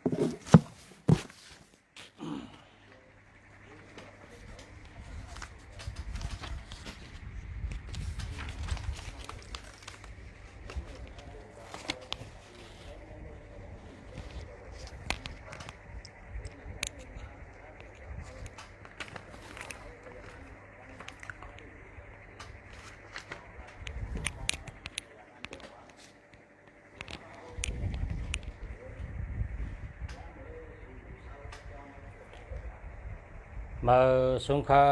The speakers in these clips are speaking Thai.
มาสงขา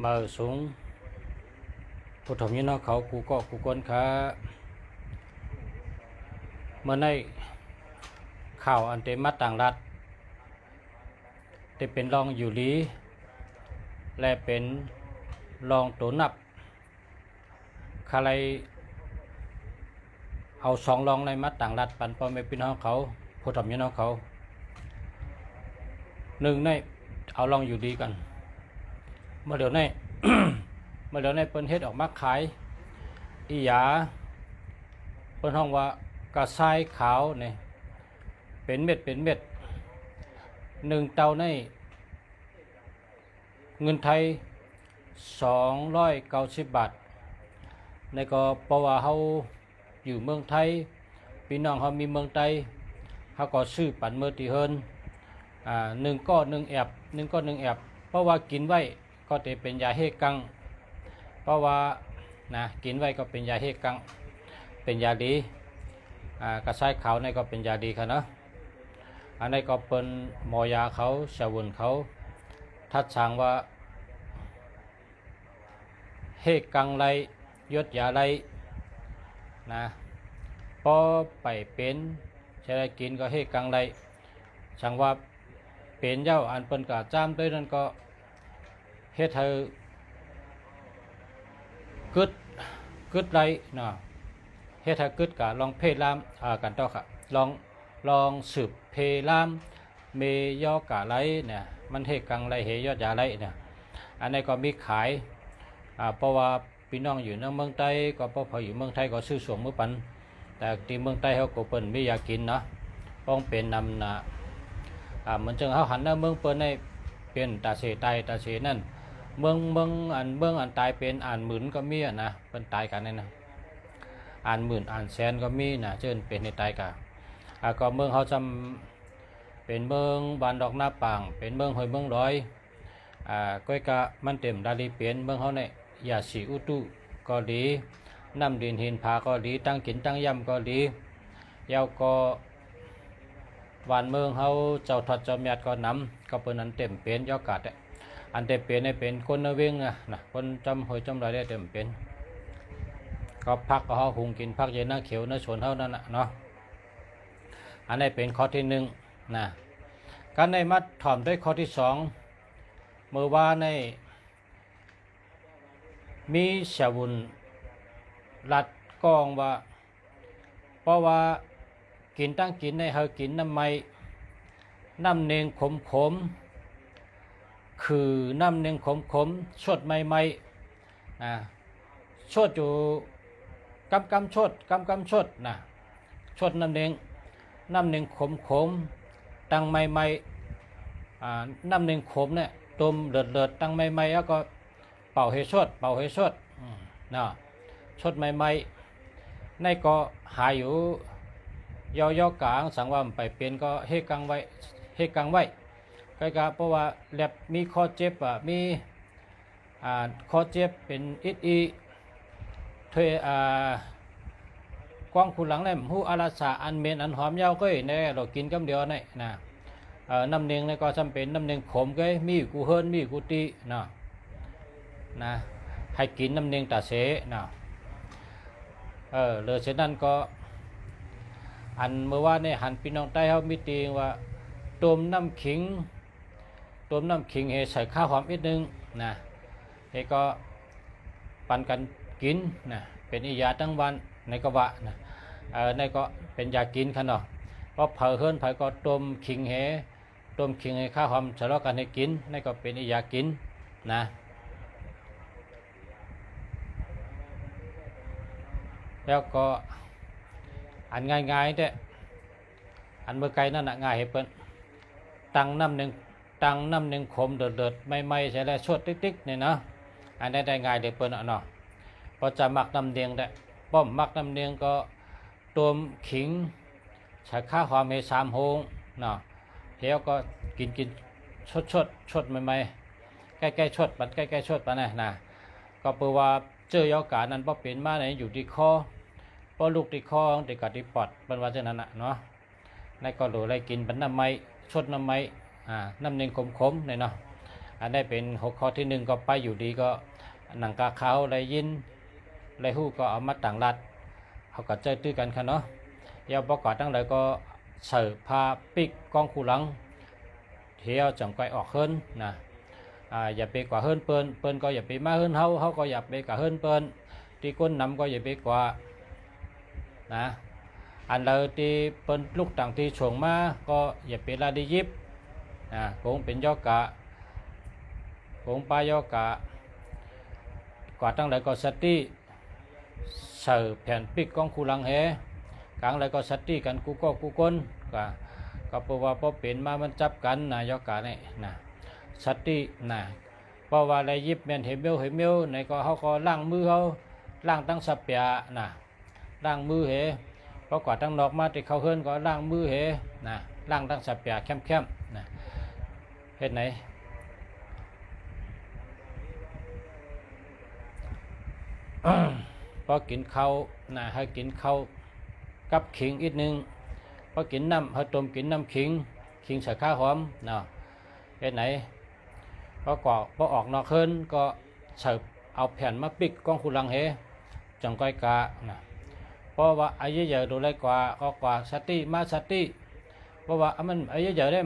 มาสูงผู้ถมยินเขากูก็กูก้นขาเมื่อในข่าวอันเตมัดต่างรัฐจะเป็นรองอยู่ลีและเป็นรองตัวนับใครเอาสองรองในมัดต่างรัฐปันพ่อแม่พี่น้องเขาผู้ถมยินเขาหนึ่งในเอารองอยู่ดีกันเมื่อเดี๋ยวใน เมื่อเดี๋ยวในเปิ้นเฮ็ดออกมาขายอีหยาเปิ้นห้องว่ากระชายขาวเนี่ยเป็นเม็ดหนึ่งเตาในเงินไทย290 บาทในก็เพราะว่าเขาอยู่เมืองไทยพี่น้องเขามีเมืองไทยเขาก็ซื้อปั่นเมื่อตีเฮิน1 ก้อน 1 แอบ1 ก้อน 1 แอบเพราะว่ากินไว้ก็จะเป็นยาเฮกังเพราะว่านะกินไว้ก็เป็นยาเฮกังเป็นยาดีกระชายขาวนี่ก็เป็นยาดีค่ะเนาะอันนี้ก็เป็นหมอยาเขาชาวบุญเขาทัดสั่งว่าเฮกังไรยศยาไรนะพอไปเป็นใช้กินก็เฮกังไรสั่งว่าเป็นเจ้าอันเป็นกะจ้ามด้วยนั่นก็เฮ็ดให้กึดไรเนาะเฮ็ดให้กึดกะลองเพลามกันต่อค่ะลองสืบเพลามเมยอกะไรเนี่ยมันเฮกังไรเฮยอดยาไรเนี่ยอันนี้ก็มีขายเพราะว่าพี่น้องอยู่ในเมืองไทยก็พออยู่เมืองไทยก็ซื้อสวงมือปันแต่ที่เมืองไทยเขาก็เปิ้นไม่อยากกินเนาะต้องเป็นนำนะเหมือนจังเขาหันหน้าเมืองเปิ้นให้เป็นตาเสตายตาเสนั่นเมืองอันตายเป็นอ่านหมื่นก็มีนะเป็นตายกันนี่นะอ่านหมื่นอ่านแสนก็มีนะเชิญเป็นในตายกันก็เมืองเขาจำเป็นเมืองบานดอกหน้าป่างเป็นเมืองหอยเมืองร้อยก้อยกะมันเต็มดาลีเปลี่ยนเมืองเขาเนี่ยยาสีอุตุก็ดีน้ำดินหินผาก็ดีตั้งกินตั้งย่ำก็ดียาวก็วานเมืองเขาเจ้าทอดเจ้าเมียดก็นำก็เป็นอันเต็มเป็นยอกัดอันเต็มเป็นในเป็นคนเวงนะคนจำหอยจำไรได้เต็มเป็นก็พักก็เขาหุงกินพักเย็นหน้าเขียวหน้าชนเท่านั้นเนาะอันนี้เป็นข้อที่หนึ่งนะการในมัดถ่อมด้วยข้อที่สองเมื่อว่าในมีชาวบุญรัดกองว่าเพราะว่ากินตั้งกินในเฮากินน้ำไม้น้ำเนงขมคือน้ำเนงขมชดใหม่ชดอยู่กำชดนะชดน้ำเนงขมตั้งใหม่น้ำเนงขมเนี่ยต้มเดือดตั้งใหม่แล้วก็เป่าให้ชดนะชดใหม่ในก็หายอยู่ย่อกลางสังว่าไปเป็นก็เฮกังไว้ก็เพราะว่าแลบมีข้อเจ็บมีข้อเจ็บเป็นเทกว้างคุณหลังแหลมหูอาราสาอันเมนอันหอมยาวก็ในเรากินกำเดียวนี่นะน้ำเนียงในก็จำเป็นน้ำเนียงขมก็มีกูเฮิรนมีกูตีนะให้กินน้ำเนียงตาเสนะเลยเช่นนั้นก็อันเมื่อว่าในหันพี่น้องใต้เขามีตีว่าต้มน้ำขิงเฮใส่ข้าวหอมนิดนึงนะเฮก็ปันกันกินนะเป็นยาตั้งวันในก็ว่านะในก็เป็นยากินขนาดเพราะเผาเฮิรนเผาก็ต้มขิงเฮข้าวหอมใส่แล้วกันให้กินในก็เป็นยากินนะ แล้วก็อันง่ายๆเด้อันเมื่อไกลนั่นน่ะง่ายให้เปิ้นตั้งน้ำหนึ่งขมเดือดๆไม่ใช่แล้วชดติ๊กๆนี่เนาะอันได้ง่ายเด้เปิ้นเนาะพอจะหมักน้ำเดียงได้ป้อมหมักน้ำเดียงก็ต้มขิงใช้ข้าวหอมให้3 โฮงเนาะแล้วก็กินชดใหม่ๆใกล้ๆชดปัดใกล้ๆชดปะนะก็เพื่อว่าเจอยอกานั้นบ่เป็นมาไหนอยู่ที่คอบ่ลูกที่คอที่กะที่ปอดเป็นว่าจังนั้นน่ะเนาะในก็ดูได้กินเป็นน้ำไม้ชดน้ำไม้น้ำเนียงขมๆเลยเนาะอันได้เป็น6 ข้อที่1ก็ไปอยู่ดีก็หนังกาขาวไรยินไรหู้ก็เอามาต่างรัดเขาก็เจอตื้อกันค่ะเนาะยาวประกอบตั้งเลยก็เสิร์ฟพาปิกกองคูหลังเที่ยวจังไกออกเฮินนะอย่าไปกว่าเฮินเปิ้นก็อย่าไปมาเฮินเฮาก็อย่าไปกว่าเฮินเปิ้นที่ก้นนำก็อย่าไปกว่านะอันเราที่เปิ้นลูกต่างที่ช่วงมาก็อย่าไปลาดิยิบคงเป็นยอกะคงปลายอกะกว่าตั้งเลยก็สติเสิร์ฟแผ่นปิกกองคูหลังเฮกลางเลยก็สติกันกูก้นก็เพราะว่าพอเป็นมามันจับกันนะยอกะนี่นะสตินะเพราะว่าอะไรยิบแม่นเห็นเมลในก็เขาก็ล้างมือเขาล้างตั้งสับเปียนะล้างมือเหเพราะกว่าตั้งนอกมาติเขาเฮิรนก็ล้างมือเหนะล้างตั้งสับเปียเข้มนะเฮ็ดไหนพอกินข้าวนะให้กินข้าวกับขิงอีกนึงพอกินน้ำให้ต้มกินน้ำขิงใส่ข้าวหอมเนาะเฮ็ดไหนพอออกนอกเฮิรนก็เสิร์ฟเอาแผ่นมาปิกกองคูหลังเฮจังก้อยกะนะเพราะว่าอายุเยอะดูไรกว่าก็กว่าสติมาสติเพราะว่ามันอายุเยอะได้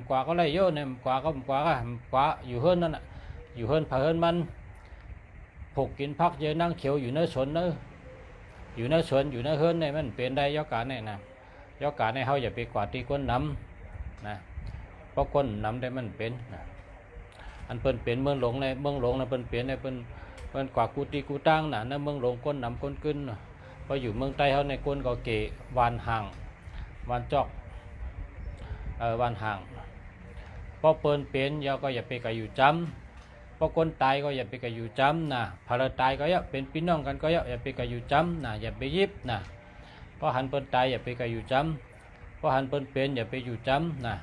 กว่าก็ไรเยอะเนี่ยกว่าอยู่เฮิรนนั่นน่ะอยู่เฮิรนผ่าเฮิรนมันผูกกินพักเยอะนั่งเขียวอยู่ในสวนเนอะอยู่ในสวนอยู่ในเฮิรนเนี่ยมันเป็นได้ยอกาเนี่ยนะยอกาเนี่ยเขาอย่าไปกว่าตีก้นน้ำนะเพราะก้นน้ำได้มันเป็นนะอันเปิ้นเป็นเมืองหลงในเมืองหลงนะเปิ้นเปลี่ยนในเปิ้นกว่ากูตีกูตั้งนะในเมืองหลงก้นน้ำก้นกึ้นพออยู่เมืองใต้เขาในก้นก็เกะวานห่างวานจอกวานห่างพอเปิ้นเป็นยาก็อย่าไปกับอยู่จำพอคนตายก็อย่าไปกับอยู่จำนะพาราตายก็อย่าเป็นพี่น้องกันก็อย่าไปกับอยู่จำนะอย่าไปยิบนะพอหันเปิ้นตายอย่าไปกับอยู่จำพอหันเปิ้นเป็นอย่าไปอยู่จำนะ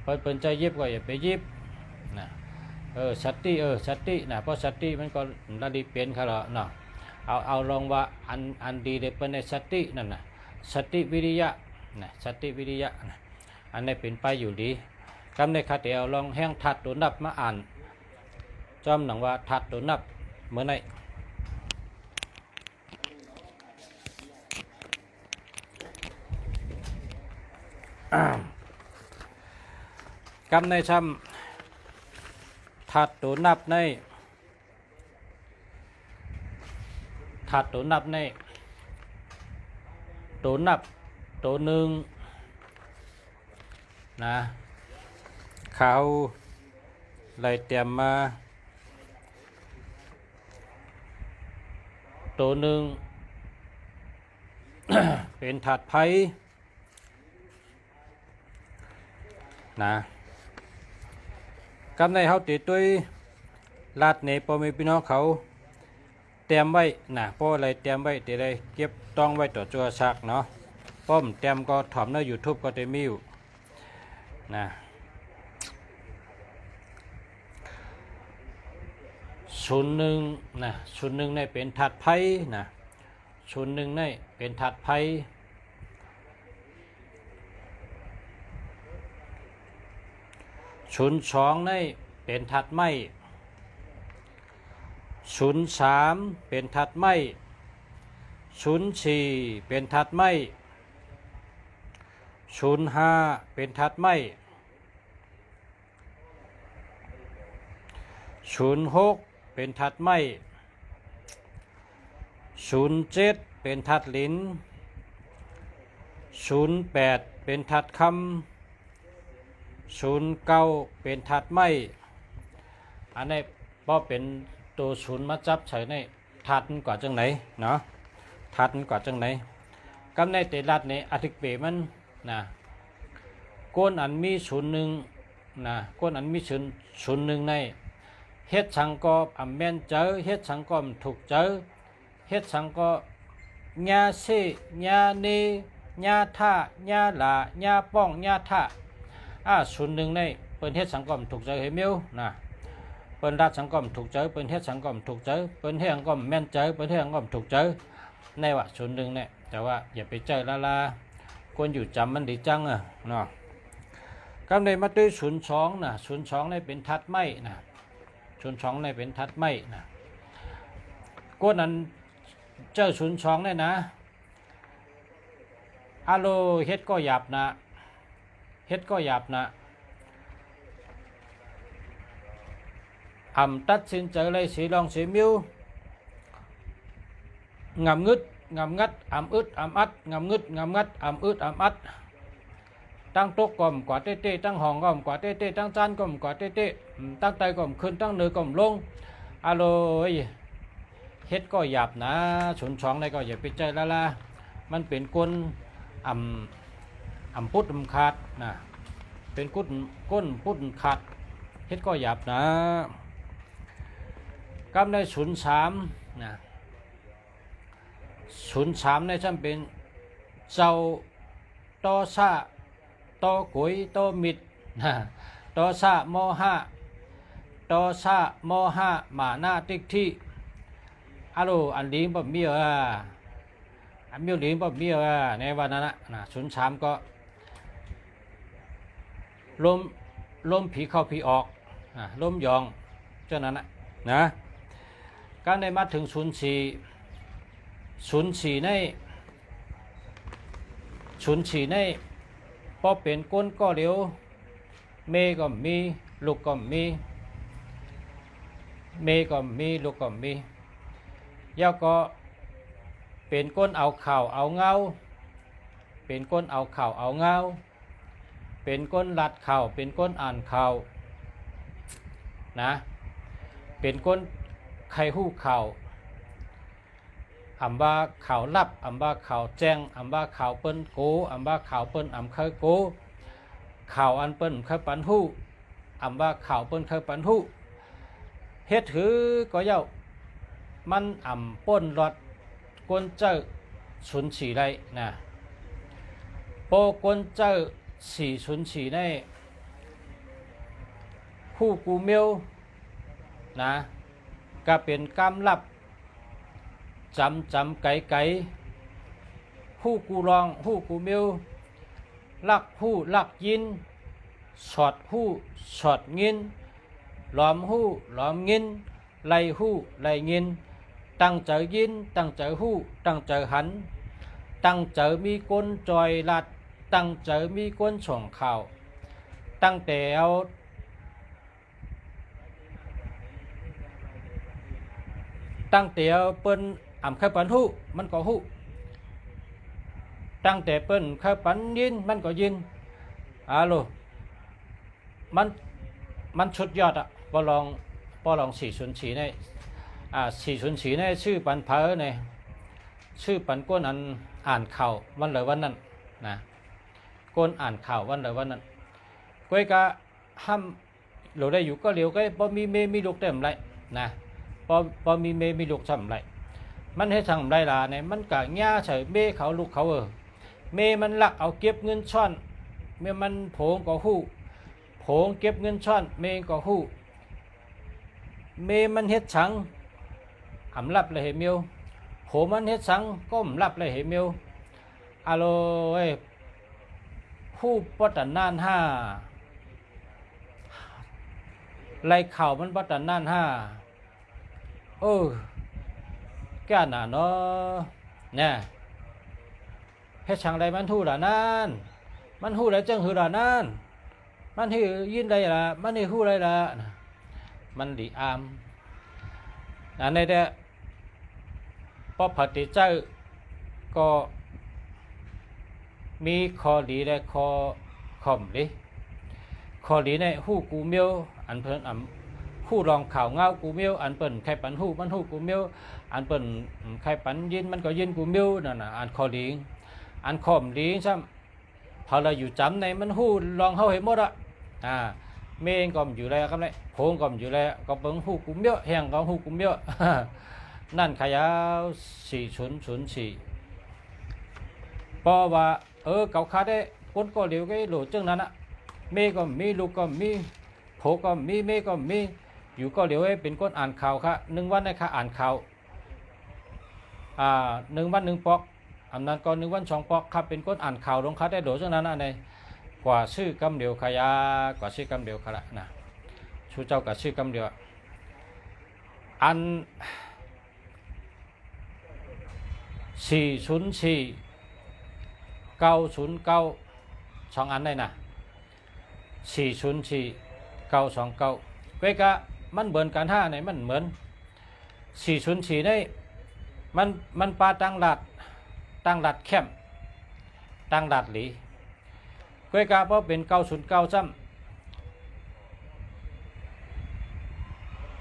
เปิ้นใจยิบก็อย่าไปยิบนะสตินะเพราะสติมันก็ระดีเป็นค่ะเนาะเอาลองว่าอันดีเด็ดเป็นในสตินั่นนะสติวิริยะนะสติวิริยะนะอันนี้เป็นไปอยู่ดีคำในคาเตียวลองแห้งถัดตัวนับมาอ่านจอมหนังว่าถัดตัวนับเมื่อไหร่คำในช้ำถัดตัวนับในถัดตัวนับในตัวนับตัวหนึ่งนะเขาเลยเตรียมมาตัวหนึ่ง เป็นถัดไผ่นะกำในเขาติดด้วยลาดเนปอมีพี่น้องเขาเตรียมไว้นะเพราะอะไรเตรียมไว้เดี๋ยวได้เก็บต้องไว้ต่อจัวชักเนาะป้อมเตรียมก็ถอมใน YouTube ก็จะมีอยู่นะ01นะ01ในเป็นถัดไผ่นะ01ในเป็นถัดไผ่02ในเป็นถัดไม้03เป็นถัดไม้04เป็นถัดไม้05เป็นถัดไม้06เป็นถัดไม้07เป็นถัดลิ้น08เป็นถัดคำ09เป็นถัดไม้อันนี้พอเป็นตัวศูนย์มาจับใส่ในถัดกว่าจังไหนเนาะ ทัดกว่าจังไหนกำในเตลัดในอธิกเปมันนะก้นอันมีศูนย์หนึ่งนะก้นอันมีศูนย์หนึ่งในเฮ็ดสังกอบอำแม่นเจอเฮ็ดสังกอบถูกเจอเฮ็ดสังกอบญาเซญาเนญาท่าญาหลาญาป้องญาท่าศูนย์หนึ่งในเปิ้นเฮ็ดสังกอบถูกเจอเฮมิวนะเปิ้นรัดสังกอบถูกเจอเปิ้นเฮ็ดสังกอบถูกเจอเปิ้นเฮ็ดสังกอบแม่นเจอเปิ้นเฮ็ดสังกอบถูกเจอในว่าศูนย์หนึ่งเนี่ยแต่ว่าอย่าไปเจอละควรอยู่จำมันดีจังเนาะกำในมาด้วยศูนย์สองนะศูนย์สองในเป็นทัดไม้นะศูนย์สองในเป็นทัดไม้นะก้นนั้นเจ้าศูนย์สองเนี่ยนะอาโลเฮ็ดก็หยาบนะเฮ็ดก็หยาบนะตัดสินใจเลยสีลองสีมิวงำงึดงำงัดอึดอัดงำงึดงำงัดอึดอัดตั้งโต๊ะก่อมกว่าเต้ตั้งห้องก่อมกว่าเต้ตั้งจานก่อมกว่าเต้ตั้งไตก่อมขึ้นตั้งเนื้อก่อมลงอาโลเฮ็ดก็หยาบนะศูนย์สองในก็อย่าไปใจละมันเป็นก้นพุดขาดนะเป็นก้นพุดขาดเฮ็ดก็หยาบนะกำในศูนย์สามนะศูนย์สามในจำเป็นเจ้าต่อซาต่อกุยต่อมิดนะต่อซามห้าต่อซามห้าหมาหน้าติ๊กที่อาโลอันลิงแบบมีอันมิวลิงแบบมีในวันนั้นนะศูนย์สามก็ลมผีเข้าผีออกลมยองเจ้านั้นนะการได้มาถึงศูนย์สี่ในพอเป็นก้นก็เร็วเมก็มีลูกก็มีลูกก็มียาก็เป็นก้นเอาข่าวเอาเงาเป็นก้นเอาข่าวเอาเงาเป็นก้นลัดข่าวเป็นก้นอ่านข่าวนะเป็นก้นใครหู้ข่าวว่าข่าวลับว่าข่าวแจ้งว่าข่าวเปิ้นโกว่าข่าวเปิ้นเคยโกข่าวอันเปิ้นเคยปันหู้ว่าข่าวเปิ้นเคยปันหู้เฮ็ดถือก็เย้ามันป้นรถกวนเจ้าศูนย์สี่ได้นะโปกวนเจ้า404ได้ผู้กูเมียวนะก็เป็นกำลับจำไก่ผู้กูรองผู้กูเมียวลักผู้ลักยินสอดผู้สอดยินล้อมผู้ล้อมยินไล่ผู้ไล่ยินตั้งใจยินตั้งใจผู้ตั้งใจหันตั้งใจมีก้นจอยลัดตั้งใจมีก้นส่งข่าวตั้งแต่เอาเปิ้นเคยปันหู้มันก็หู้ตั้งแต่เปิ้นเคยปันยินมันก็ยินโลมันชุดยอดปอลอง404ใน404ในชื่อปันเพอในชื่อปันก้นอันอ่านข่าววันเลยวันนั้นนะก้นอ่านข่าววันเลยวันนั้นก้อยก็ห้ามหลุดได้อยู่ก็เร็วก็พอมีเมมีลูกเต็มไรนะพอมีเมมีลูกทำไรมันให้ทำไรล่ะเนี่ยมันกะง่าเฉยเมเขาลูกเขาเมมันลักเอาเก็บเงินช่อนเมื่อมันโผงก็หู้โผงเก็บเงินช่อนเมก็หู้เมมันเฮ็ดชังรับเลยเหมิวโผมันเฮ็ดชังก้มรับเลยเหมิวโลผู้ปตันนานห้าไล่ข่าวมันปตันนานห้าแก่หนาเนาะเนี่ยเฮ็ดชังไรมันหู้ล่ะนั่นมันหู้ไรจังหือล่ะนั่นมันหือยินไรล่ะมันหือหู้ไรล่ะมันดีอามในเด้พอปฏิเจ้าก็มีคอดีและคอข่อมดิคอดีในหู้กูเมียวอันเพิ่น คู่รองข่าวเงากูเมียวอันเปิ่นใครปันหูมันหูกูเมียวอันเปิ่นใครปันยินมันก็ยินกูเมียวนั่นน่ะอันคอลิงอันคอมลิงซ้ำพอเราอยู่จำในมันหูลองเฮาเห็นหมดอะเมงก็อยู่แล้วครับเลยโพงก็อยู่แล้วก็เบิ่งหูกูเมียวแห้งก็หูกูเมียวนั่นขยาว4004เพราะว่าเก่าคาได้คนก็เหลียวcái lộจึงนั้นอะเมก็มีลูกก็มีโผก็มีเมก็มีอยู่ก็เหลียวให้เป็นคนอ่านข่าวค่ะ1 วันได้ค่ะอ่านข่าว1 วัน 1 ปอกอันนั้นก็1 วัน 2 ปอกครับเป็นคนอ่านข่าวลงค่ะได้โหลจึงนั้นอะไรกว่าชื่อกำเดียวขยากว่าชื่อกำเดียวค่ะละนะชูเจ้ากับชื่อกำเดียวอัน404 909 2อันได้นะ404 929ก็กะมันเหมือนกัน5ในมันเหมือน404ได้มันปาตั้งหลัดเข้มตั้งหลัดหลีก็กะเพราะเป็น909ซ้ำ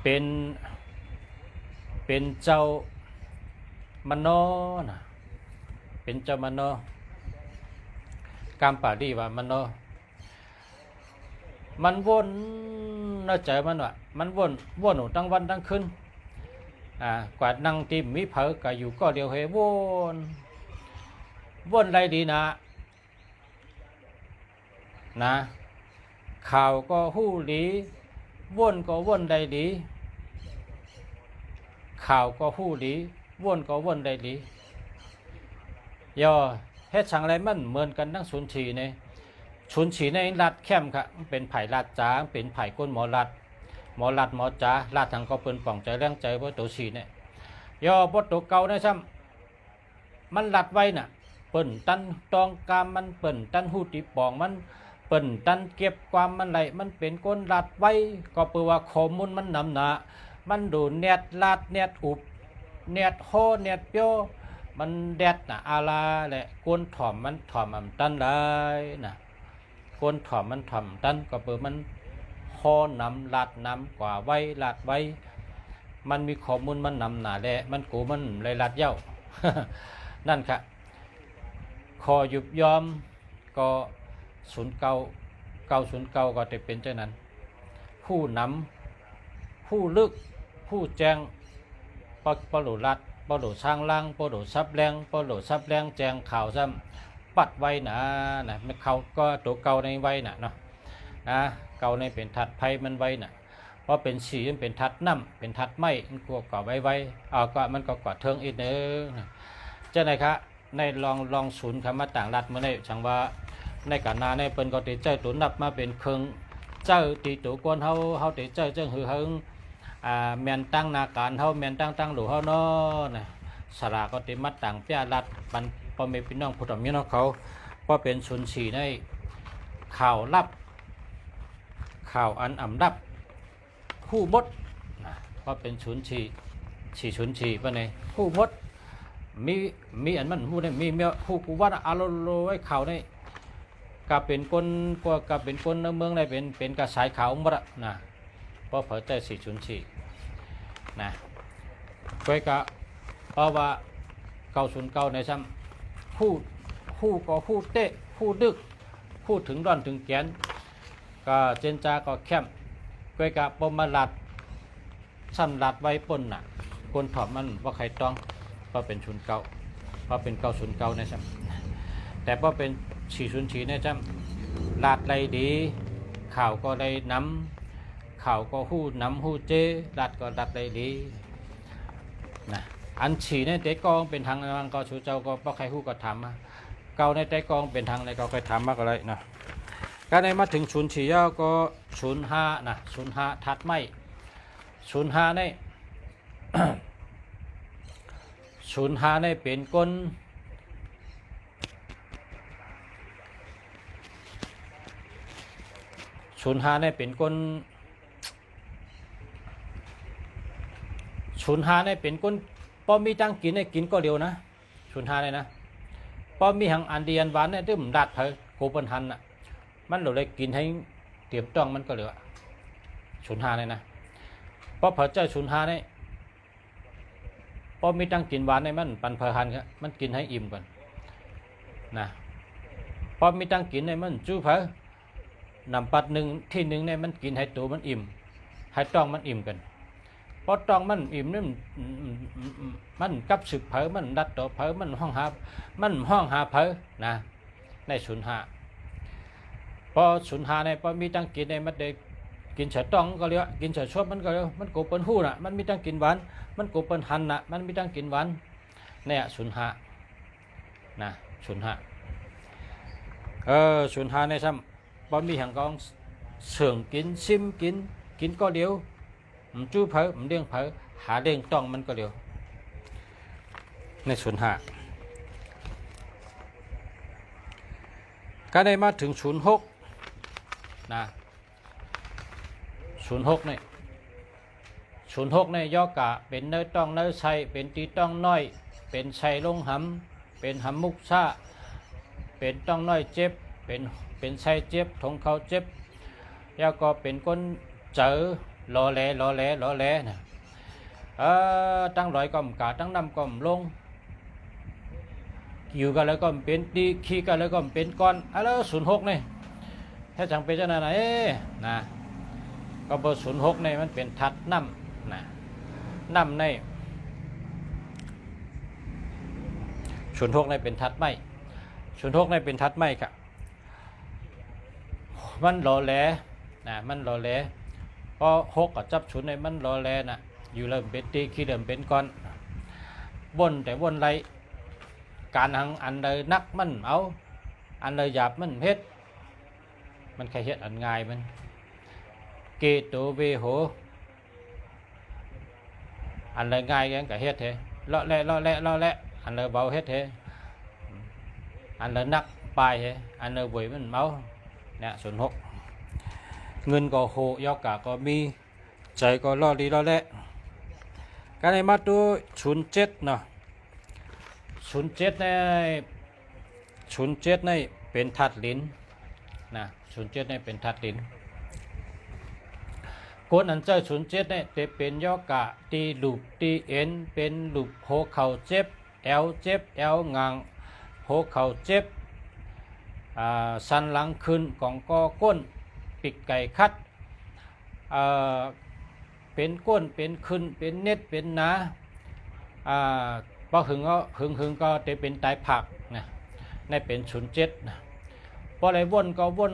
เป็นเจ้ามโนนะเป็นเจ้ามโนกรรมป่าดีว่ามันวนน่าใจมันว่ามันวนตั้งวันตั้งคืนกว่านั่งตีมีเผอก็อยู่ก็เดียวเฮวนไรดีนะข่าวก็หู้หลีวนก็วนได้ดีข่าวก็หู้หลีวนก็วนได้ดีย่อเฮ็ดสังไรมันเหมือนกันทั้ง04เนี่ย04ในรัดเข้มค่ะเป็นไผ่รัดจ๋าเป็นไผ่ก้นหมอรัดหมอจ๋ารัดทางก็เปิ้นป่องใจแรงใจบ่ตัว4เนี่ยย่อบ่ตัวเก่านะซ้ำมันรัดไว้น่ะเปิ้นตันตองกามมันเปิ้นตันหูติปองมันเปิ้นตันเก็บความมันไหลมันเป็นก้นรัดไว้ก็เปือว่าข้อมูลมันนำหนามันดูเน็ตรัดเน็ตอุบเน็ตโฮเน็ตเปียวมันแดดนะอาลาแหละก้นถ่อมมันถ่อมอำตันได้นะก้นถ่อมมันถ่อมตันก็เปิดมันคอนำลาดนำกว่าไว้ลาดไว้มันมีข้อมูลมันนำหนาแหละมันกูมันเลยลาดเย้า นั่นค่ะคอยุบยอมก็09 909ก็จะเป็นเจ้านั้นผู้นำผู้ลึกผู้แจ้งปลุรัดปลุสร้างล่างปลุซับแรงแจงข่าวซ้ำปัดไว้นะไม่เขาก็ตัวเก่าในไว้นะเนาะเก่าในเป็นทัดไพ่มันไว้นะเพราะเป็นสีมันเป็นทัดน้ำเป็นทัดไม้มันกลัวก่อไว้ก็มันก็กอดเทิงอีกเนื้อเจ้าไหนคะในลองศูนย์คำว่าต่างรัฐเมื่อในช่างว่าในการนาในเปิ้นก็ติเจ้าตัวนับมาเป็นครึ่งเจ้าตีตัวกวนเฮาติเจ้าหือเฮงแมนตั้งนาการเฮาแมนตั้งหลูเฮาเนาะนะสระก็ติมัดต่างเปียรัดปันพ่อแม่พี่น้องผู้ทำมีน้องเขาเพราะเป็น04ในข่าวลับข่าวอันอำลับผู้มดนะเพราะเป็น404ป่ะเนี่ยผู้มดมีอันมันผู้ได้มีเมียผู้กูว่าอารมณ์ไว้ข่าวนี่ก็เป็นคนในเมืองได้เป็นกระสายข่าวหมดนะเพราะเผยใจ404นะก็เพราะว่า909ในซ้ำผู้ก็ผู้เตะผู้ดึกพูดถึงด้อนถึงแกนก็เจนจาก็แคมก็ปมลัดซ้ำลัดไว้ป่นน่ะคนถอมมันว่าใครต้องเพราะเป็น09เพราะเป็น909ในซ้ำแต่เพราะเป็น404ในซ้ำลาดไรดีข่าวก็ได้น้ำข่าวก็หู้น้ำหู้เจดัดก็ดัดได้ดีนะอันฉีในเตะกองเป็นทางก็ชูเจ้าก็ป้าใครหู้ก็ถามมาเก่าในเตะกองเป็นทางในก็เคยถามมากอะไรนะก็ในมาถึง04ย่อก็05นะ05ทัดไม่05ใน 05ในเป็นก้น05ในเป็นก้น05ในเป็นก้นพอมีตังกินให้กินก็เร็วนะ05ในนะพอมีหังอันเดียนหวานเนี่ยตึ้มดัดเผยโคเปิลหันอ่ะมันเราเลยกินให้เตรียมต้องมันก็เหลือ05ในนะ ราะเผอเจ้าชุนหาเนี่ยพอมีตั้งกินหวานในมันปันเพอหันครับมันกินให้อิ่มก่อนนะพอมีตั้งกินในมันจู้เพอนำปัดหนึ่งที่หนึ่งในมันกินให้ตัวมันอิ่มให้ต้องมันอิ่มกันพอต้องมันอิ่มนี่มันกับสึกเผอมันดัดต่อเผอมันห้องหาเผอนะในชุนหาพอชุนหาในพอมีตั้งกินในมันได้กินเฉดต้องก็เรียกกินเฉดชอบมันก็เรียกมันโกเปิ้นหู้น่ะมันมีตั้งกินหวานมันโกเปิ้นหันน่ะมันมีตั้งกินหวานเนี่ยชุนหานะชุนหาชุนหาในซ้ำพอมีแห่งกองเสื่องกินซิมกินก็เดียวมันจู้เผอมันเลี้ยงเผอหาเลี้ยงต้องมันก็เดียวในชุนหาก็ได้มาถึง06นะ06เนี่ย06เนี่ยย่อกะเป็นเนื้อต้องเนื้อไส้เป็นตีต้องน้อยเป็นไส้ลงหำเป็นหำมุกซ่าเป็นต้องน้อยเจ็บเป็นไส้เจ็บทงเขาเจ็บแล้วก็เป็นก้นเจอรอแหลนะตั้งร้อยก็มกาตั้งน้ำก็มลงอยู่กันแล้วก็เป็นดีขี้กันแล้วก็เป็นก้อนแล้ว06เนี่ยถ้าจังเป็นเจ้าหน้าไหนนะก็เบอร์06ในมันเป็นทัดน้ำนะน้ำใน06ในเป็นทัดไม้06ในเป็นทัดไม้ครับมันหล่อแหลนะมันหล่อแหลพอ6กับจับชุนในมันหล่อแหลนะอยู่เริ่มเป็นตีขี้เริ่มเป็นก้อนวนแต่วนไรการหังอันใดนักมันเอาอันใดหยาบมันเฮ็ดมันแค่เฮ็ดอันง่ายมันเกตุเวโหอันใดง่ายแกก็เฮ็ดเถเลาะแหละอันใดเบาเฮ็ดเถอันใดนักปลายเถอันใดบุยมันเมาเนี่ย06เงินก็โหยอกกะก็มีใจก็ล่อดีล่อแหละการในมาตัว07เนาะ07ในเป็นทัดลิ้นนะ07ในเป็นทัดลิ้นคนอันเจ้า07เนี่ยจะเป็นย่อกะตีลูกตีเอ็นเป็นลูกโหเข่าเจ็บแอวเจ็บแอวงางโหเข่าเจ็บสันหลังขึ้นของกอก้นปิกไก่คัดเป็นก้นเป็นขึ้นเป็นเน็ดเป็นหนาพอหึงก็จะเป็นตายผักนะในเป็น07นะพออะไรวนก็วน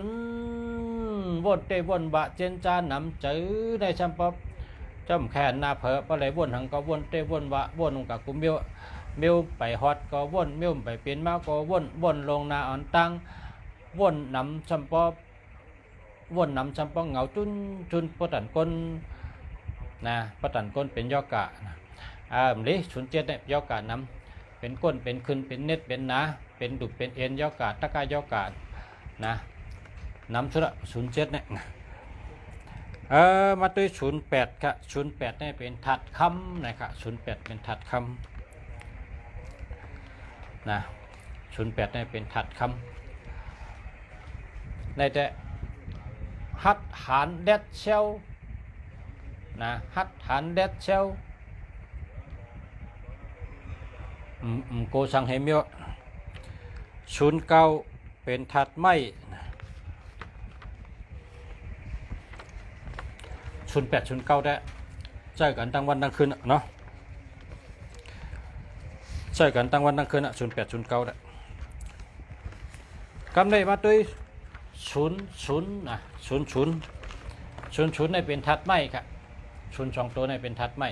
ได้วนบะเจนจาหนำจื้อในชัมปอบจำแขนหน้าเผอพออะไรวนหังก็วนได้วนบะวนกับกุมเมียวไปฮอดก็วนเมียวไปเปลี่ยนมาก็วนลงนาอ่อนตังวนนำชัมปอบวนนำชัมปองเหงาจุนปตันก้นนะปตันก้นเป็นยอกะลิ07เนี่ยยอกะนำเป็นก้นเป็นขึ้นเป็นเน็ตเป็นหนาเป็นดุเป็นเอ็นยอกะตะกายอกะนะนำชุด07เนี่ยมาด้วย08ครับ08เนี่ยเป็นถัดคำนะครับ08เป็นถัดคำนะ08เนี่ยเป็นถัดคำในแต่ฮัดหานเด็ดเชลนะฮัดหานเด็ดเชลโกสังเฮมิโอ09เป็นถัดไม้08 09ได้ใช้กันตั้งวันตั้งคืนเนาะใช้กันตั้งวันตั้งคืน08 09ได้กำได้มาด้วย00นะ00ในเป็นทัดไม้ครับ02ตัวในเป็นทัดไม้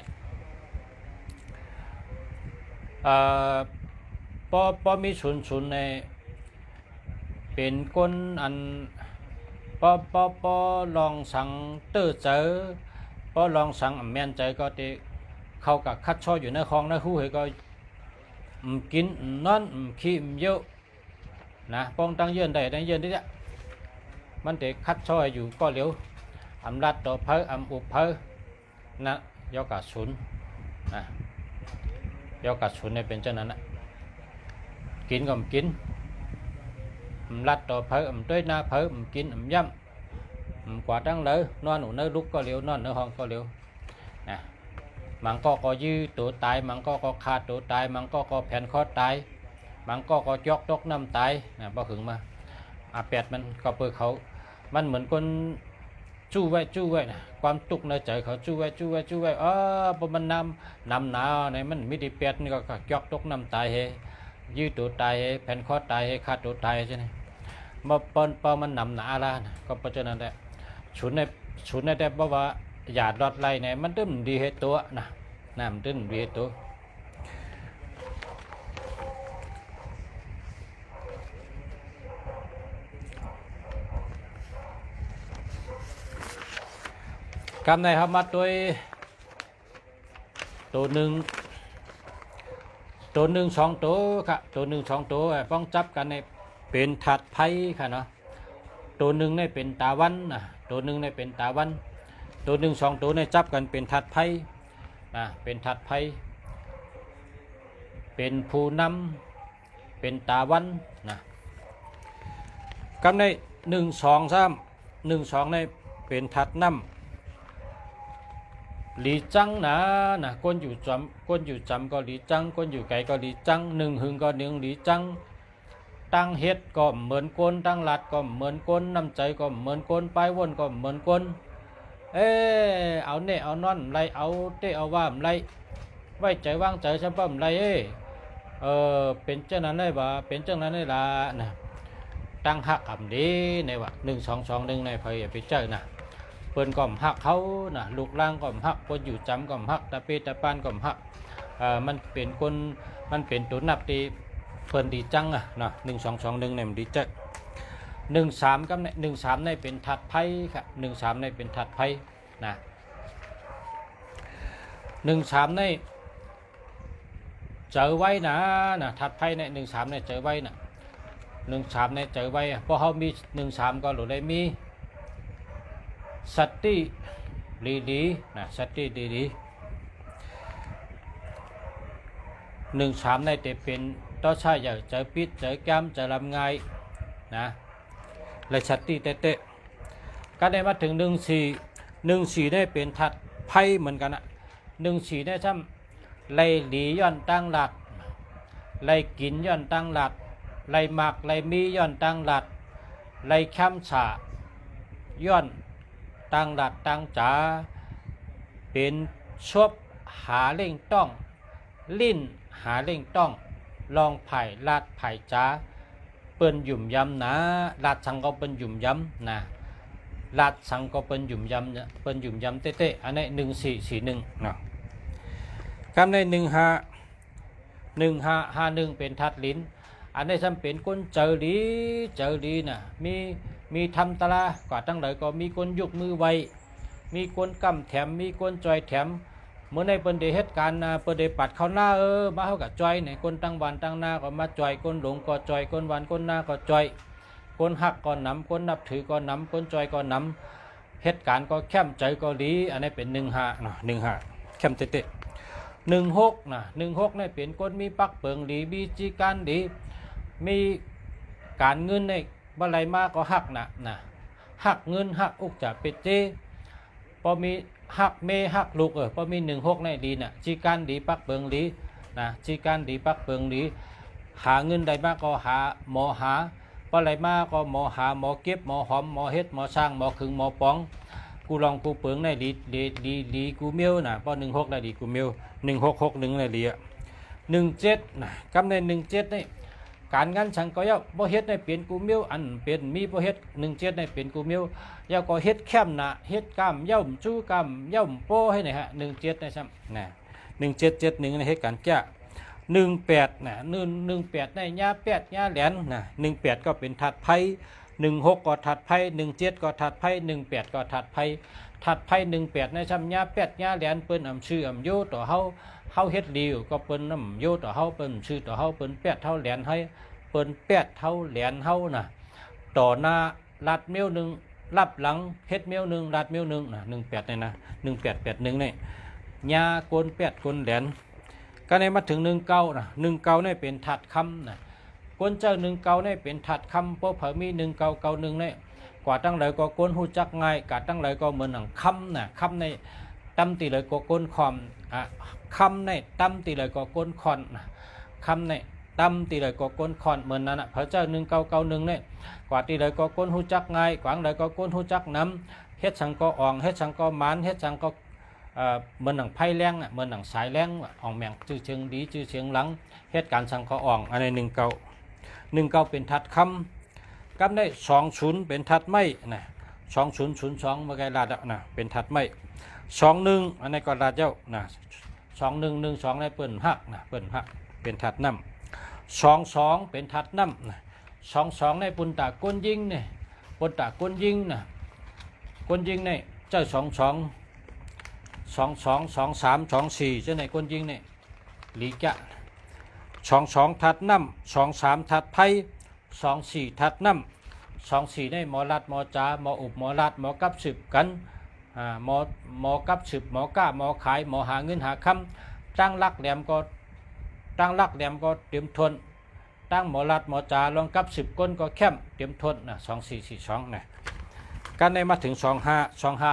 พอมี00ในเป็นก้นอันปอลองสั่งเตอเจอปอลองสั่งแม่นใจก็ติเข้ากับคัดช่ออยู่ในคลองในหูเหก็กินนอนขี้เยอะนะป้องตั้งเยือนได้เยือนนี่มันติคัดช่ออยู่ก็เหลียวรัดต่อเพออุบเพอนะยอกาศูนย์นะยอกาศูนย์เนี่ยเป็นเจ้านั้นนะกินก็กินรัดต่อเพอด้วยหน้าเพอกินย่ำกว่าตั้งเลยนอนหนูเนื้อลุกก็เลี้ยวนอนเนื้อห้องก็เลี้ยว นะมันก็ยื้อตัวตายมันก็ขาดตัวตายมันก็แผ่นคอตายมันก็ยกตกน้ำตายนะบ่ถึงมาแปดมันก็เปิดเขามันเหมือนคนจู้ไว้นะความตุกในใจเขาจู้ไว้พอมันนำหนาวในมันไม่ได้เปียดนี่ก็ยกตกน้ำตายเฮยืดตัวตายเฮแผ่นคอตายเฮขาดตัวตายใช่ไหมมาปอนมันนำหนาละนะก็เพราะฉะนั้นแหละฉุนในแต่บอกว่าหยาดรอดไล่เนี่ยมันตึ้มดีเหตุตัวนะมันตึ้มดีเหตุตัวกำในครับมาตัวหนึ่งสองตัวค่ะตัวหนึ่งสองตัวป้องจับกันในเป็นถัดไพ่ค่ะเนาะตัวหนึ่งในเป็นตาวันนะตัวหนึ่งในเป็นตาวันตัวหนึ่งสองตัวในจับกันเป็นถัดไพ่นะเป็นถัดไพ่เป็นผู้นำเป็นตาวันนะกำใน1 2 3 1 2ในเป็นถัดนำหลีจังนะคนอยู่จำก็หลีจังคนอยู่ไกลก็หลีจังหนึ่งหึงก็หนึ่งหลีจังตั้งเฮ็ดก็เหมือนคนตั้งหลัดก็เหมือนคนน้ำใจก็เหมือนคนไปวนก็เหมือนคนเอาเน่เอานอนไรเอาเตเอาว่ามไรไว้ใจวางใจฉันป้อมไรเป็นเจ้านั้นได้บ่เป็นเจ้านั้นได้ละนะตั้งหักดีในว่า1 2 2 1ในไผไปเจอนะเปิ้นก่อมหักเขานะลูกล่างก่อมหักคนอยู่จำก่อมหักตะเปตะปานก่อมหักมันเป็นคนมันเป็นตัวนับดีเปิ้นดีจังนะ1 2 2 1ในมันดีจัง1 3กับ1 3ในเป็นถัดไพ่ครับ1 3ในเป็นถัดไพ่นะ1 3ในเจอไว้นะถัดไพ่ใน1 3ในเจอไว้นะ1 3ในเจอไว้เพราะเขามี1 3ก็หลุดได้มีสติดีนะสติดี1 3ในแต่เป็นต้องใช้อย่าเจอปิดเจอแก้มเจอลำไงนะเลยสติเตะก็ได้มาถึง1 4ได้เป็นถัดไพ่เหมือนกันนะ1 4ได้ซ้ำไล่หลีย้อนตั้งหลัดไล่กินย้อนตั้งหลัดไล่หมักไล่มีย้อนตั้งหลัดไล่ค้ำฉาย้อนตั้งหลัดตั้งจ๋าเป็นชบหาเล่งต้องลิ้นหาเล่งต้องลองไผ่ลาดไผ่จ๋าเปิ้นหยุ่มยำนะลาดสังก็เปิ้นหยุ่มยำนะลาดสังก็เปิ้นหยุ่มยำเปิ้นหยุ่มยำเต้ๆอันนี้1441เนาะคำใน1551เป็นทัดลิ้นอันนี้จำเป็นคนเจอดีนะมีทำตลากว่าตั้งหลายก็มีคนยกมือไวมีคนกำแถมมีคนจอยแถมเมื่อในเปิ้นได้เหตุการณ์เปิ้นได้ปัดเข้าหน้ามาเฮากับจอยเนี่ยคนตั้งวันตั้งหน้าก็มาจอยคนหลงก็จอยคนวันคนหน้าก็จอยคนหักก็นำคนนับถือก็นำคนจอยก็นำเหตุการณ์ก็แคมใจก็ดีอันนี้เป็น15เนาะ15แคมเตะ16นะ16นี่เป็นคนมีปักเปิงดีมีจีการดีมีการเงินในบ่ไหลมาก็หักนะหักเงินหักอุกจะเป็ดเจพอมีหักเมหักลูกพอมี16ในดีนะจีการดีปักเปิงดีนะจีการดีปักเปิงดีหาเงินได้มาก็หาหมอหาบ่ไหลมาก็หมอหาหมอเก็บหมอหอมหมอเฮ็ดหมอสร้างหมอขึงหมอปองกูลองกูเปิงในดีกูเมียวนะพอ16ได้ดีกูเมียว1661ในดี17นะกำใน17นี่การงานฉันก็ย่าบ่เฮ็ดได้เป็นกูเมียวอันเป็นมีบ่เฮ็ด17ได้เป็นกูเมียวย่าก็เฮ็ดแคมนะเฮ็ดกำย่อมจู้กำย่อมโปให้นี่ฮะ17ได้ซ้ำนะ1771ในเฮ็ดการแก้18นะ18ในญา8ญาแหลนนะ18ก็เป็นถัดไพ่16ก็ถัดไพ่17ก็ถัดไพ่18ก็ถัดไพ่18ในซ้ำญา8ญาแหลนเปิ้นอำชื่ออำโยต่อเฮาเฮ็ดดีก็เปิ้นน้ำโยต่อเฮาเปิ้นชื่อต่อเฮาเปิ้น8เท่าแหลนให้เปิ้น8เท่าแหลนเฮานะต่อหน้าลัดเมียว1รับหลังเฮ็ดเมียว1ลัดเมียว1นะ18นี่นะ1881นี่ญาโกน8โกนแหลนก็ในมาถึง19นะ19นี่เป็นถัดคำนะคนเจ้า19นี่เป็นถัดคำเพราะเผอมี1991นี่กว่าตั้งหลายก็คนฮู้จักง่ายกว่าตั้งหลายก็เหมือนหนังคำนะคำใน ตั้มตีเลยก็ก้นคอมคำในตั้มตีเลยก็ก้นคอนคำในตั้มตีเลยก็ก้นคอนเหมือนนั้นพระเจ้า1991เนี่ยกว่าตีเลยก็ก้นหูจักง่ายกวางเลยก็ก้นหูจักน้ำเฮ็ดสังก็อ่องเฮ็ดสังก็มันเฮ็ดสังก็เหมือนหนังไพ่แรงเหมือนหนังสายแรงอ่องแมงจื้อเชิงดีจื้อเชิงหลังเหตุการณ์สังก็อ่องอันใน19เป็นทัดคำกับได้20เป็นทัดไม่นะ2002เมื่อไงลาดนะเป็นทัดไม่21อันนี้ก็ลาดเจ้านะ2112ในเปิ่นหักนะเปิ่นหักเป็นทัดน้ำ22เป็นทัดน้ำนะ22ในปุ่นตาก้นยิงเนี่ยปุ่นตาก้นยิงนะก้นยิงเนี่ยเจ้า22 23 24เจ้าในก้นยิงเนี่ยหลีกะ22ทัดน้ำ23ทัดไพ่24ทัดน้ำ24ในหมอรัดหมอจ๋าหมออุบหมอรัดหมอกับสืบกันหมอกับสืบหมอกล้าหมอขายหมอหาเงินหาคำตั้งลักแหลมก็เตรียมทนตั้งหมอรัดหมอจ๋าลองกับสืบก้นก็แคมเตรียมทนนะ2442นะกันในมาถึง25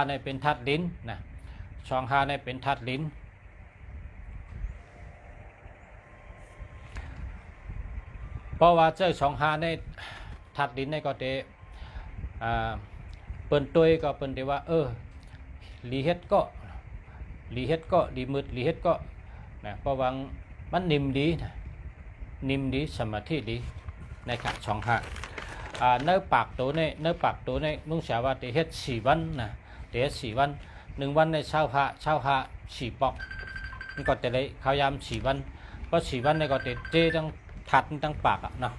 ในเป็นทัดลิ้นนะ25ในเป็นทัดลิ้นเพราะว่าเจ้า25ในทัดลิ้นในก็เตเปิ้นตุยก็เปิ้นเตว่าลีเฮ็ดก็ลีมืดลีเฮ็ดก็นะเพราะว่ามันนิ่มดีนะนิ่มดีสมาธิดีในขะ25เนื้อปากตัวในนุ่งเสียว่าเตเฮ็ด4วันนะเตเฮ็ด4วัน1วันในเช้าหา4ปอกมันก็เตเลยข้าวยาม4วันเพราะ4วันในก็เตเจตั้งทัดตั้งปากเนาะ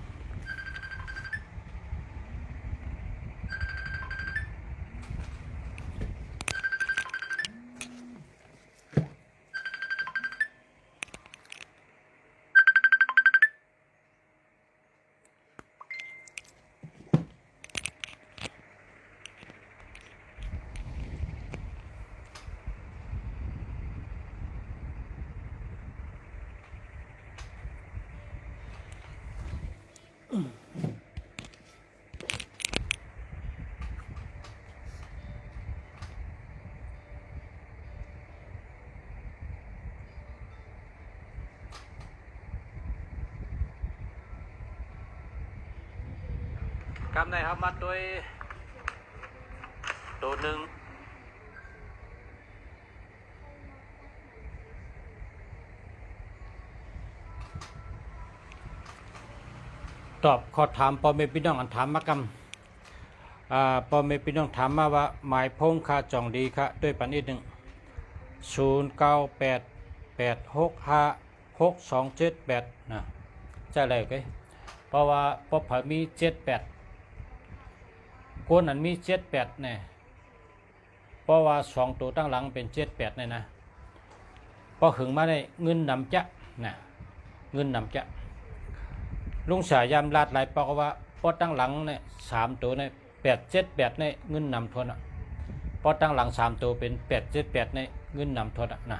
กำในครับมัดด้วยตัวหนึ่งตอบขอถามปอเมพี่น้องอันถามมากำปอเมพี่น้องถามมาว่าหมายพงค่าจ่องดีค่ะด้วยปันอีกหนึ่ง0988656278นะจะอะไรกันเพราะว่าพอผ่ามี78คนนั้นมี78เนี่ยเพราะว่า2ตัวตั้งหลังเป็น78เนี่ยนะพอหึงมาได้เงินนำจะนะเงินนำจะลุงสายยามลาดหลายปอกว่าพอตั้งหลังเนี่ย3ตัวเนี่ย878เนี่ยเงินนำทวนพอตั้งหลัง3ตัวเป็น878เนี่ยเงินนำทวนนะ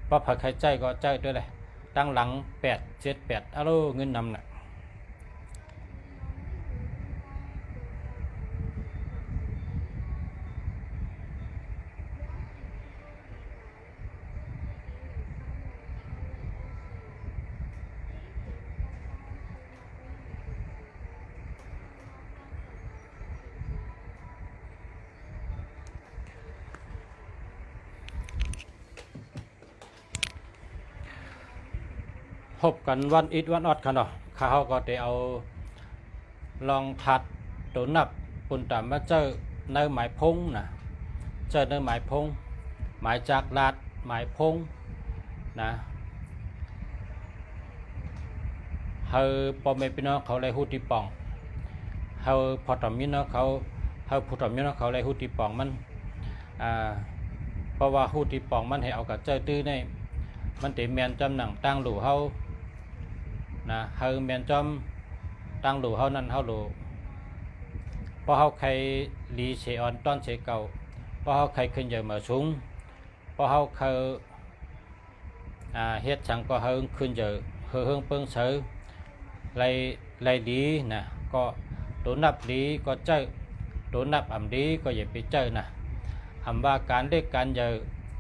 พอผักไข่ใจก็ใจด้วยเลยตั้งหลัง878อ้าวเงินนำน่ะพบกันวันอิดวันออดกันเนาะข้าเขาก็ได้เอาลองทัดตัวนับปุ่นตามมาเจอในหมายพงนะเจอในหมายพงหมายจากลาดหมายพงนะเฮาปอมเมปินอเขาเลยหูตีป่องเฮาพอตอมมินอเขาเฮาผู้ตอมมินอเขาเลยหูตีป่องมันเพราะว่าหูตีป่องมันให้เอากับเจอตื้อในมันติแมนจำหนังตั้งหลู่เฮานะเฮาแมนจำตั้งหลู่เฮานั่นเฮาหลู่เพราะเฮาใครลีเสออนต้อนเสเก่าเพราะเฮาใครขึ้นเยอะมาสูงเพราะเฮาเคยเฮ็ดสังก็เฮาขึ้นเยอะเฮงเปิ้งเสือไล่ดีนะก็ตัวนับดีก็เจอตัวนับอ่ำดีก็อย่าไปเจอนะอำว่าการเล็กการเยอะ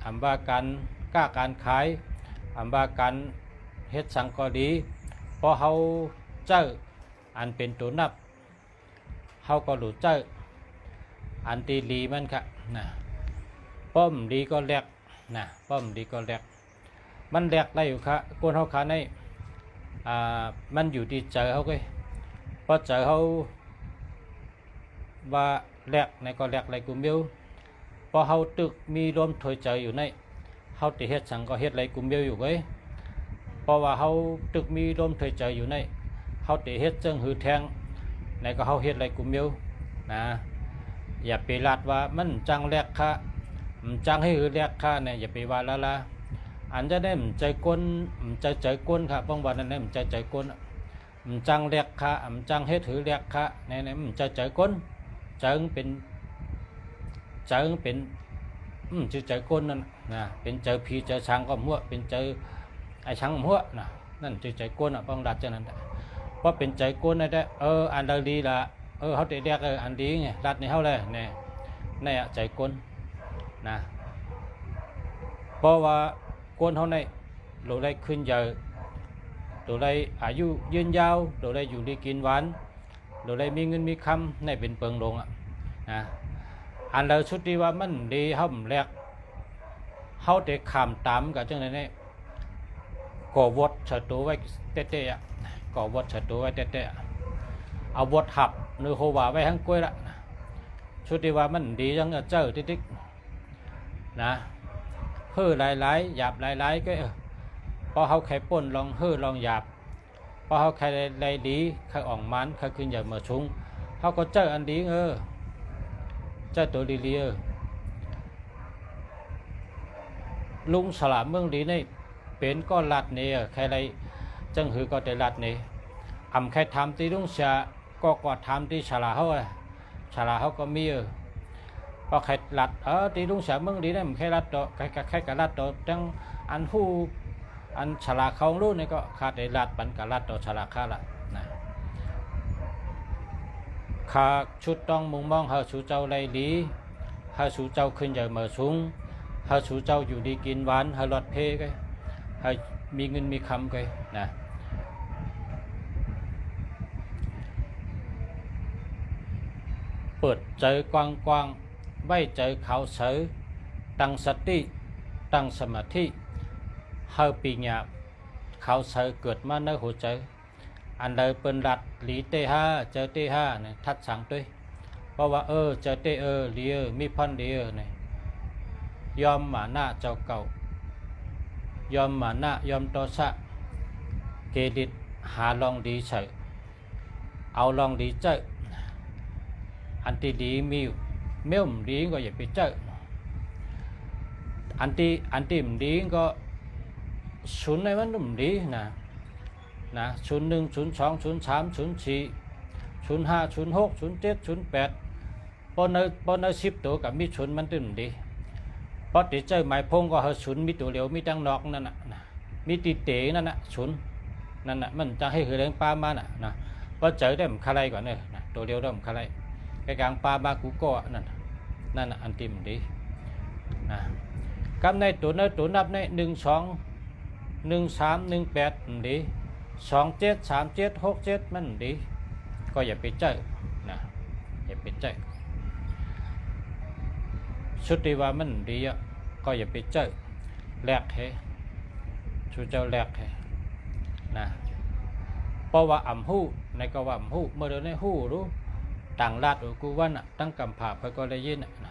อำว่าการกล้าการขายอำว่าการเฮ็ดสังก็ดีพอเฮาเจ้ออันเป็นตัวนับเฮาก็รู้เจ้ออันตีลีมันค่ะนะป้อมดีก็แลกนะป้อมดีก็แลกมันแลกได้อยู่ค่ะกวนเฮาขาในมันอยู่ที่เจอเฮาเว้ยพอเจอเฮาว่าแลกในก็แลกไรกูมิวพอเฮาตึกมีลมถอยใจอยู่ในเฮาติเฮ็ดสังก็เฮ็ดไรกูมิวอยู่เว้ยเพราะว่าเฮาตึกมีลมถอยใจอยู่ในเฮาติเฮ็ดจังหือแทงในก็เฮาเฮ็ดไรกูมิวนะอย่าไปลาดว่ามันจังแลกค่ะจังให้หือแลกค่ะเนี่ยอย่าไปว่าละอันจะได้ใจก้นใจก้นค่ะบางวันนั้นเนี่ยใจก้นจังแลกค่ะจังเฮ็ดหือแลกค่ะเนี่ยใจก้นจังเป็นชื่อใจก้นนั่นนะเป็นใจผีใจช้างก็มั่วเป็นใจไอ้ช้างมั่วนะนั่นชื่อใจก้นบางรัดจังนั้นเพราะเป็นใจก้นนั่นแหละอันดีละเขาเด็กอันดีไงรัดในเขาเลยเนี่ยใจก้นนะเพราะว่าก้นเขาในเราได้ขึ้นเยอะเราได้อายุยืนยาวเราได้อยู่ดีกินหวานเราได้มีเงินมีคำในเป็นเปิงลงนะอันเราชุดที่ว่ามันดีเขาแรกเขาได้ขามตามกับจังไหนก่อวดเฉตัวไว้เตะก่อวดเฉตัวไว้เตะเอาวดหับหรือโฮวาไว้ทั้งกล้วยละชุดที่ว่ามันดีจังเจ้าติ๊กนะเฮ่อหลายหยาบหลายก็พอเขาไข่ป่นลองเฮ่อลองหยาบพอเขาไข่ไรดีไข่อ่องมันไข่ขึ้นใหญ่มาชุงเขาก็เจ้าอันดีเจ้าตัวดีลุงสลามเมืองดีนี่เป็นก็ลัดเนี่ยใครไรจังหือก็ได้ลัดเนี่ยใครทำที่ลุงเสียก็ทำที่ฉลาเขาก็มีพอใครลัดที่ลุงเสียเมืองดีนี่มันใครลัดต่อใครก็ลัดต่อจังอันผู้อันฉลาเขารู้นี่ก็ขาดได้ลัดปันกับลัดต่อฉลาข้าละนะข้าชุดต้องมุ่งมองหาสู่เจ้าไรดีหาสู่เจ้าขึ้นใหญ่เมื่อสูงหาสู่เจ้าอยู่ดีกินหวานหาหลอดเพก็หามีเงินมีคำก็นะเปิดใจกว้างไว้ใจเขาเสือตั้งสติตั้งสมาธิหาปีญาเขาเสือเกิดมาในหัวใจอันใดเป็นรัดหลีเตห้าเจอเตห้าเนี่ยทัดสั่งด้วยเพราะว่าเจอเตเลียมีพันเดียเนี่ยยอมหมาหน้าเจ้าเก่ายอมหมาหน้ายอมต่อสะเกดิตหาลองดีเฉยเอาลองดีเจออันที่ดีมีเมื่อมดีก็อย่าไปเจออันที่มดีก็ศูนย์ในมันมดีนะ01 02 03 04 05 06 07 08ปน10ตัวกับมีศูนย์มันตึมดีเพราะติดใจหมายพงก็ศูนย์มีตัวเหลียวมีตังนอกนั่นน่ะมีตีเต๋นั่นน่ะศูนย์นั่นน่ะมันจะให้หือเลี้ยงปลามานะพอเจอได้มันคาไรก่อนเลยตัวเดียวได้มันคาไรกลางปลาบากูก็นั่นน่ะอันติมดีนะกำในตัวนับใน1 2 1 3 1 8ดี27 37 67มันดีก็อย่าไปเจอนะอย่าไปเจอชุดที่ว่ามันดีก็อย่าไปเจอแลกให้ชูเจ้าแลกให้นะเพราะว่าหู้ในก็ว่าหู้เมื่อเดินในหู้รู้ต่างรัดกูว่าน่ะตั้งกำผาไปก็ได้ยินนะ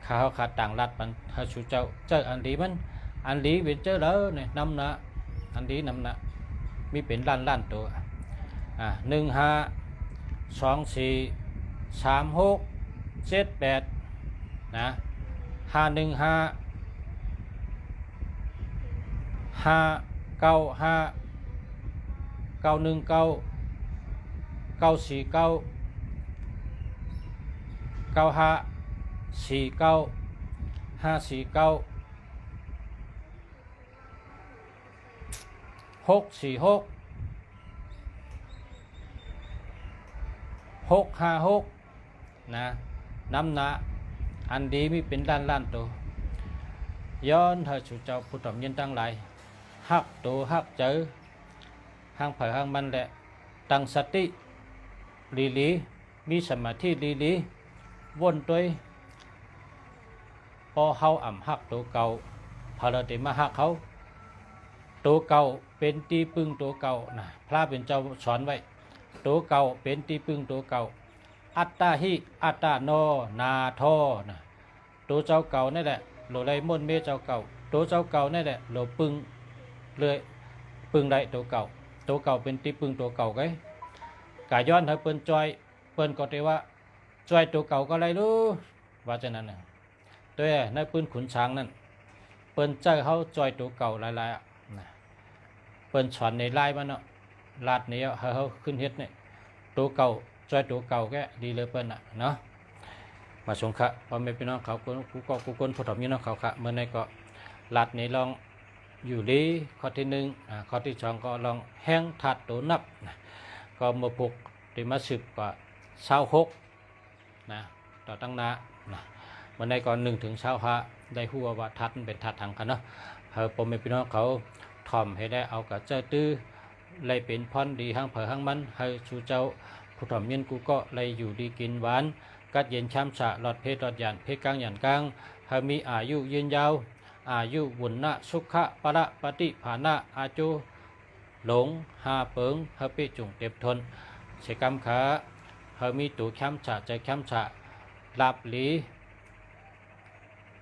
ข้าขาดต่างรัดมันถ้าชูเจ้าอันดีมันอันดีเป็นเจ้าแล้วเนี่ยนำนะอันดีนำนะมีเป็นล้านตัว15 24 36 78นะ515 595 919 949 95 49 549 646 656 นะน้ำหนาอันดีมีเป็นล้านตัว ย้อนเธอchủเจ้าผู้ทำยินตั้งหลายฮักตัวฮักเจอห้างเผยห้างมันแหละตั้งสติลีลีมีสมาธิลีลีวนตัวพอเฮาอ่ำฮักตัวเก่าพอเราได้มาฮักเขาตัวเก่าเป็นที่พึ่งตัวเก่านะพระเป็นเจ้าสอนไว้ตัวเก่าเป็นที่พึ่งตัวเก่าอัตตาหิอัตตาโนนาโทนะตัวเจ้าเก่านั่นแหละโลไรมนเมเจ้าเก่าตัวเจ้าเก่านั่นแหละโลปึงเลยปึงได้ตัวเก่าเป็นที่ปึงตัวเก่าไงกาย้อนให้เปิ้นจอยเปิ้นก็ได้ว่าจอยตัวเก่าก็ไรรู้ว่าจะนั้นน่ะตัวในปืนขุนช้างนั่นเปิ้นใจเขาจอยตัวเก่าหลายๆนะเปิ้นสอนในไล่มันเนาะลาดนี้เขาขึ้นเฮ็ดเนี่ยตัวเก่าจอยตัวเก่าแกดีเลยเปิ้นน่ะเนาะมาสงฆ์พ่อแม่พี่น้องเขากูคนผู้ถมพี่น้องเขาเมื่อในก็ลาดนี้ลองอยู่ดีข้อที่1ข้อที่2ก็ลองแห้งถัดตัวนับนะก็มาปลุกที่มาสืบกว่า26นะต่อตั้งนานะเมื่อในก็1 ถึง 25ได้ฮู้ว่าทัดมันเป็นทัดทางกันเนาะพ่อแม่พี่น้องเขาถ่อมให้ได้เอากับเจ้าตื้อเลยเป็นพรดีห้างเผยห้างมันให้ชูเจ้าผู้ถมยินกูก็เลยอยู่ดีกินหวานกัดเย็นช้ำฉะหลอดเพศหลอดหยานเพศกลางหยานกลางให้มีอายุยืนยาวอายุวุณนะสุขะปะระปฏิภาณะอาจุหลงหาเปิงเฮปิจุงเต็บทนเชกรรมขาเฮมีตูแคมฉะใจแคมฉะลาบหลี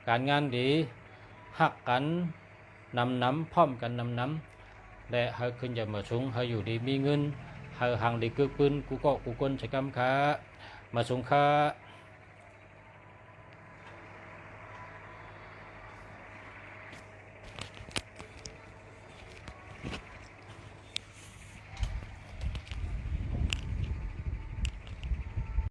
การงานดีหักกันนำพร้อมกันนำและเฮขึ้นอย่ามาสูงเฮอยู่ดีมีเงินเฮห่างดีกึกปืนกูก็กูคนเชกรรมขามาสูงขา